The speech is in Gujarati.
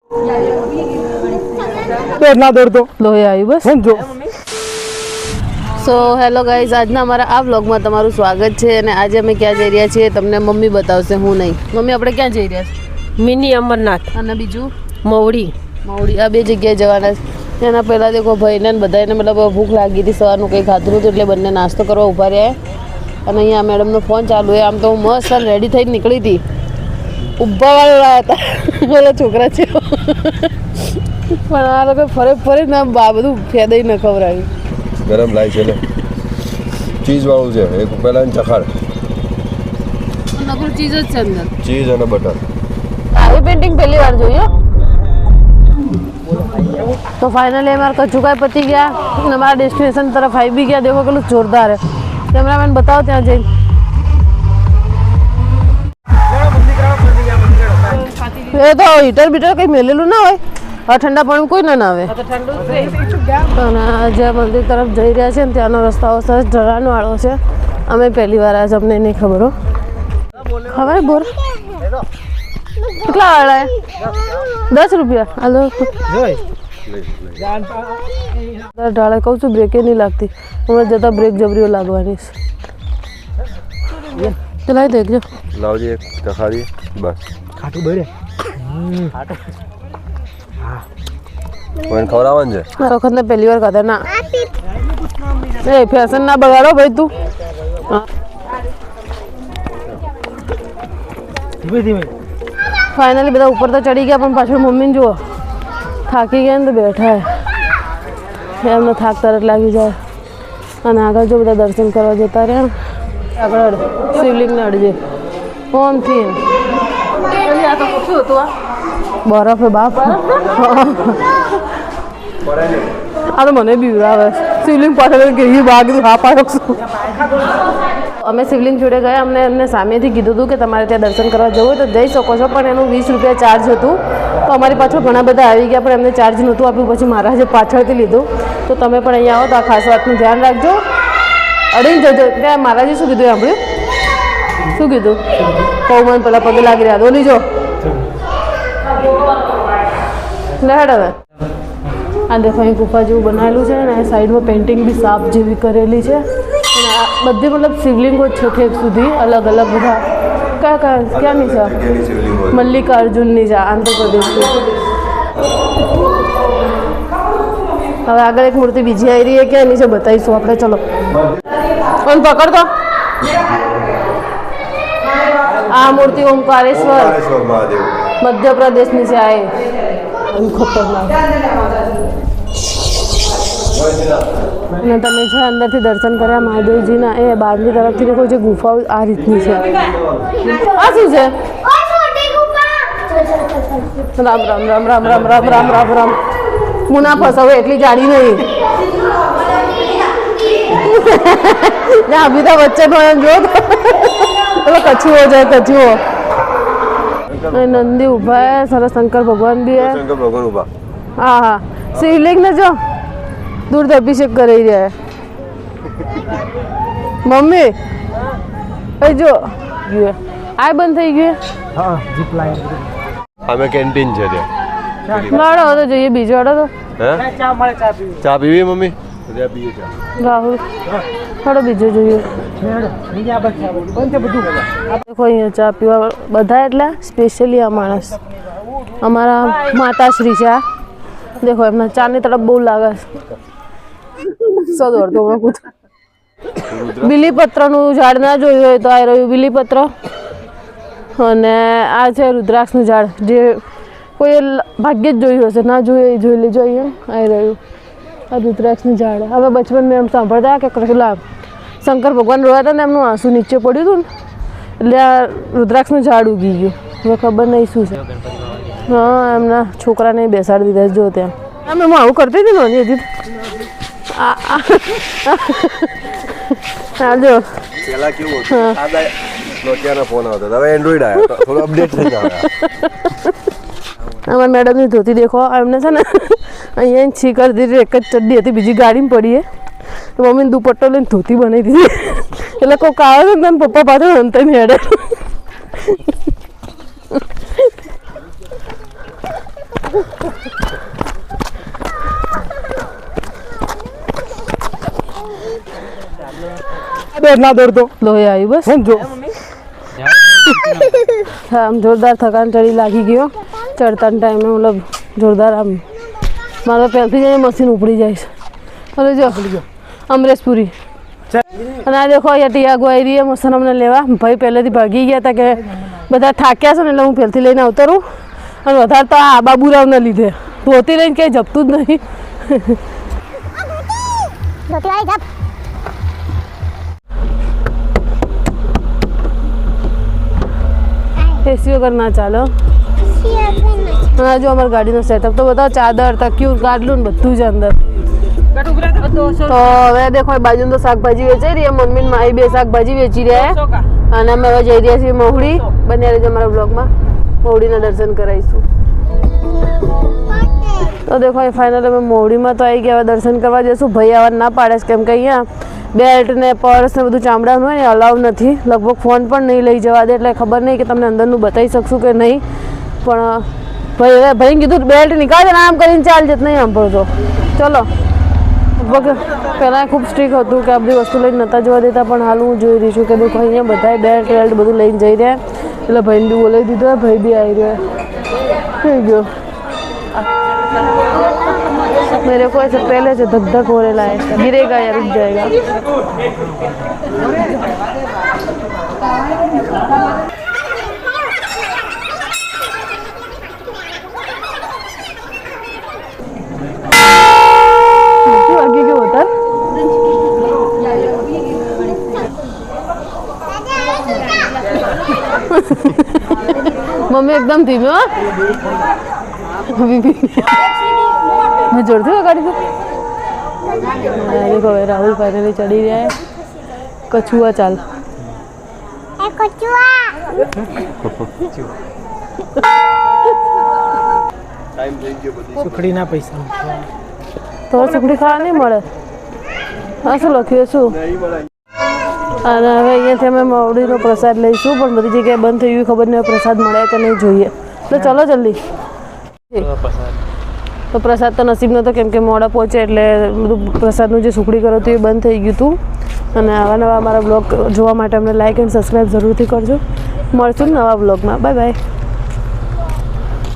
ના દોડતો લોહી આવ્યું બસ સમજો. સો હેલો ગાઈઝ, આજના અમારા આ વ્લોગમાં તમારું સ્વાગત છે. અને આજે અમે ક્યાં જઈ રહ્યા છીએ તમને મમ્મી બતાવશે, હું નહીં. મમ્મી આપણે ક્યાં જઈ રહ્યા છીએ? મિની અમરનાથ અને બીજું મવડી. આ બે જગ્યાએ જવાના છે. એના પહેલાં દેખો ભાઈને ને બધાને મતલબ ભૂખ લાગી હતી, સવારનું કંઈ ખાધું હતું એટલે બંને નાસ્તો કરવા ઊભા રહ્યા. અને અહીંયા મેડમનો ફોન ચાલુ છે. આમ તો હું મસ્ત રેડી થઈને નીકળી હતી, ઊભાવાળા હતા પેલા છોકરા છે પણ આ લોકો ફરે ને આ બધું ફેદાઈ ન ખવડાવ્યું. ગરમ લાય છે ને ચીઝ વાળું છે. એક પહેલા ચખાડ નકરું ચીઝ જ છે અંદર, ચીઝ અને બટર. આવી પેન્ટિંગ પહેલી વાર જોઈએ. તો ફાઇનલી અમારા કચુકાઈ પતી ગયા અને અમારા ડેસ્ટિનેશન તરફ આવી બી ગયા. દેખો કેટલું જોરદાર હે. કેમેરામેન બતાવો ત્યાં જઈને. એ તો હીટર બીટર કંઈ મેલેલું ના હોય, આ ઠંડા પાણી કોઈ ના આવે. અને જે મંદિર તરફ જઈ રહ્યા છે ને ત્યાંનો રસ્તાઓ સરસ ઢળાનો વાળો છે. અમે પહેલી વાર આજ અમને નહીં ખબર હો. ખબર બોર કેટલા વાળા 10 રૂપિયા હાલો. ઢાળે કહું છું બ્રેકે નહીં લાગતી, હમણાં જતા બ્રેક જબરીઓ લાગવાની છે. તો લાવી દેખજો, લાવજે એક ચખાડી બસ. ખાટું બળે કોઈને ખવડાવવાનું છે આ વખત ને પહેલી વાર ખાધા ના. એ ફેશન ના બગાડો ભાઈ તું. ધીમે ધીમે. ફાઇનલી બધા ઉપર તો ચડી ગયા પણ પાછળ મમ્મીને જુઓ થાકી ગયા ને તો બેઠા હે. એમને થાક તરત લાગી જાય. અને આગળ જો બધા દર્શન કરવા જતા રહ્યા આગળ શિવલિંગને અડજે ઓમથી બરફ હે બાપ. આ તો મને બીવડાવે. શિવલિંગ પાછળ ગઈ બાગ હા પાડો. અમે શિવલિંગ જોડે ગયા. અમને એમને સામેથી કીધું હતું કે તમારે ત્યાં દર્શન કરવા જવું હોય તો જઈ શકો છો, પણ એનું 20 રૂપિયા ચાર્જ હતું. તો અમારી પાછળ ઘણા બધા આવી ગયા પણ એમને ચાર્જ નહોતું આપ્યું. પછી મહારાજે પાછળથી લીધું. તો તમે પણ અહીંયા આવો તો આ ખાસ વાતનું ધ્યાન રાખજો, અડીને જજો. ત્યાં મહારાજે શું કીધું સાંભળ્યું? શું કીધું? કહું મને પેલા પગે લાગી રહ્યા દો લીજો લેડ. હવે આ દેખો અહીં ગુફા જેવું બનાવેલું છે અને આ સાઈડમાં પેઇન્ટિંગ બી સાપ જેવી કરેલી છે. અને આ બધી મતલબ શિવલિંગો છે ઠેક સુધી અલગ અલગ બધા. ક્યાંની છે? મલ્લિકાર્જુનની છે, આંધ્રપ્રદેશની. હવે આગળ એક મૂર્તિ બીજી આવી રહી છે, ક્યાંની છે બતાવીશું આપણે. ચલો કોણ પકડતો. આ મૂર્તિ ઓમકારેશ્વર મહાદેવ મધ્યપ્રદેશની છે. આ ખતરનાક. અને તમે છે અંદરથી દર્શન કર્યા મહાદેવજીના, એ બહારની તરફથી કોઈ જે ગુફાઓ આ રીતની છે. આ શું છે? રામ રામ રામ રામ રામ રામ રામ રામ રામ. હું ના ફસાવું એટલી જાડી નહીં. અમિતાભ બચ્ચન હોય એમ જો તો કચુઓ જાય કચુઓ. નંદી ઉભા હે, સરસ શંકર ભગવાન બી હે. શંકર ભગવાન ઉભા. હા હા શિવલિંગ ને જો દૂરથી અભિષેક કરી રહ્યા. મમ્મી એ જો આ બંધ થઈ ગયું. હા જીપ લાઈન. અમે કેન્ટીન છે ત્યાં. લાડો તો જોઈએ બીજો આડો તો. હે ચા મળે, ચા પીવી. ચા પીવી મમ્મી? ત્યાં પીએ ચા. રાહુલ થોડો બીજો જોઈએ. દેખો અહીંયા ચા પીવા બધા, એટલે સ્પેશિયલી આ માણસ અમારા માતાશ્રી છે. આ દેખો એમના ચાની તરફ બહુ લાગે છે. સદવડતો હમણાં કૂદ. બીલીપત્રનું ઝાડ ના જોયું હોય તો આ રહ્યું બીલીપત્ર. અને આ છે રુદ્રાક્ષનું ઝાડ, જે કોઈ ભાગ્યે જ જોયું હશે, ના જોયું એ જોઈ લેજો. અહીંયા આવી રહ્યું આ રુદ્રાક્ષનું ઝાડ. હવે બચપન મેં એમ સાંભળતા કે કૃષ્ણ શંકર ભગવાન રોયા હતા ને એમનું આંસુ નીચે પડ્યું હતું ને એટલે આ રુદ્રાક્ષનું ઝાડ ઉગી ગયું. હવે ખબર નહીં શું છે. હા એમના છોકરાને બેસાડી દીધા જો ત્યાં. આમ હું આવું કરતી હતી ને હજી. હા જો પહેલા કેવું હતું, નોકિયાના ફોન આવતા, હવે એન્ડ્રોઈડ આવ્યા, થોડું અપડેટ થઈ ગયા. અમારા મેડમની ધોતી દેખો. એમને છે ને અહીંયા છી કરી દીધી. એક જ ચડ્ડી હતી, બીજી ગાડીમાં પડીએ. મમ્મીને દુપટ્ટો લઈને ધોતી બનાવી દીધી. એટલે કોઈક આવે ને પપ્પા પાછળ અંતર હેડે. ના દોડતો લોહી આવ્યું બસ એમ જો હા આમ જોરદાર થકાન ચડી લાગી ગયો ચડતા ટાઈમે મતલબ જોરદાર આમ મારે પહેલથી જઈને મશીન ઉપડી જાય છે હવે જો અમરેશપુરી અને આ દેખો અહીંયા ટીયા ગોઈ રહી મશીન અમને લેવા ભાઈ પહેલેથી ભાગી ગયા હતા કે બધા થાક્યા છે ને એટલે હું પહેલથી લઈને આવતો રહું અને વધારે તો આ બાબુરાવને લીધે ધોતી લઈને ક્યાંય જપતું જ નહીં એસી વગર ના ચાલો હા જો અમારી ગાડીનો સેટઅપ તો બતાવો ચાદર તકિયું ગાડલું ને બધું જ અંદર તો હવે દેખો બાજુ તો શાકભાજી વેચાઈ રહી મમ્મી ને મારી બે શાકભાજી વેચી રહ્યા અને અમે હવે જઈ રહ્યા છીએ મહુડી બન્યા રહેજો અમારા બ્લોગમાં મહુડીના દર્શન કરાવીશું તો દેખો એ ફાઇનલ અમે મહુડીમાં તો આવી ગયા હવે દર્શન કરવા જઈશું ભાઈ આવવા ના પાડે છે કેમ કે અહીંયા બેલ્ટ ને પર્સ ને બધું ચામડાનું હોય ને અલાઉ નથી લગભગ ફોન પણ નહીં લઈ જવા દે એટલે ખબર નહીં કે તમને અંદરનું બતાવી શકશું કે નહીં પણ ભાઈ ભાઈને કીધું બેલ્ટ નીકાળે ને આમ કરીને ચાલજે નહીં સાંભળતો ચલો પહેલાં ખૂબ સ્ટ્રીક હતું કે આ બધી વસ્તુ લઈને નહોતા જોવા દેતા પણ હાલ હું જોઈ રહી છું કે દેખો અહીંયા બધાએ બેલ્ટ વેલ્ટ બધું લઈને જઈ રહ્યા એટલે ભાઈને બી બોલાવી દીધું ભાઈ બી આવી રહ્યો થઈ ગયો मेरे को ऐसे पहले से धक धक होने लायक है गिरेगा या रुक जाएगा आगे क्यों होता है मम्मी एकदम धीमे हो अभी भी मैं जोड़ती हूँ गाड़ी को देखो राहुल फाइनली चढ़ी रहा है कछुआ चाल સુખડી ના પૈસા તો સુખડી ખાવા નહીં મળે હા શું લખ્યું શું અને હવે અહીંયાથી અમે મવડીનો પ્રસાદ લઈશું પણ બધી જગ્યાએ બંધ થઈ ગયું ખબર નહીં પ્રસાદ મળે કે નહીં જોઈએ એટલે ચલો જલ્દી તો પ્રસાદ તો નસીબ નહોતો કેમ કે મોડા પહોંચે એટલે બધું પ્રસાદનું જે સુખડી કરો હતું એ બંધ થઈ ગયું હતું અને આવા નવા અમારા બ્લોગ જોવા માટે અમને લાઇક એન્ડ સબસ્ક્રાઈબ જરૂરથી કરજો મળશું નવા બ્લોગમાં બાય બાય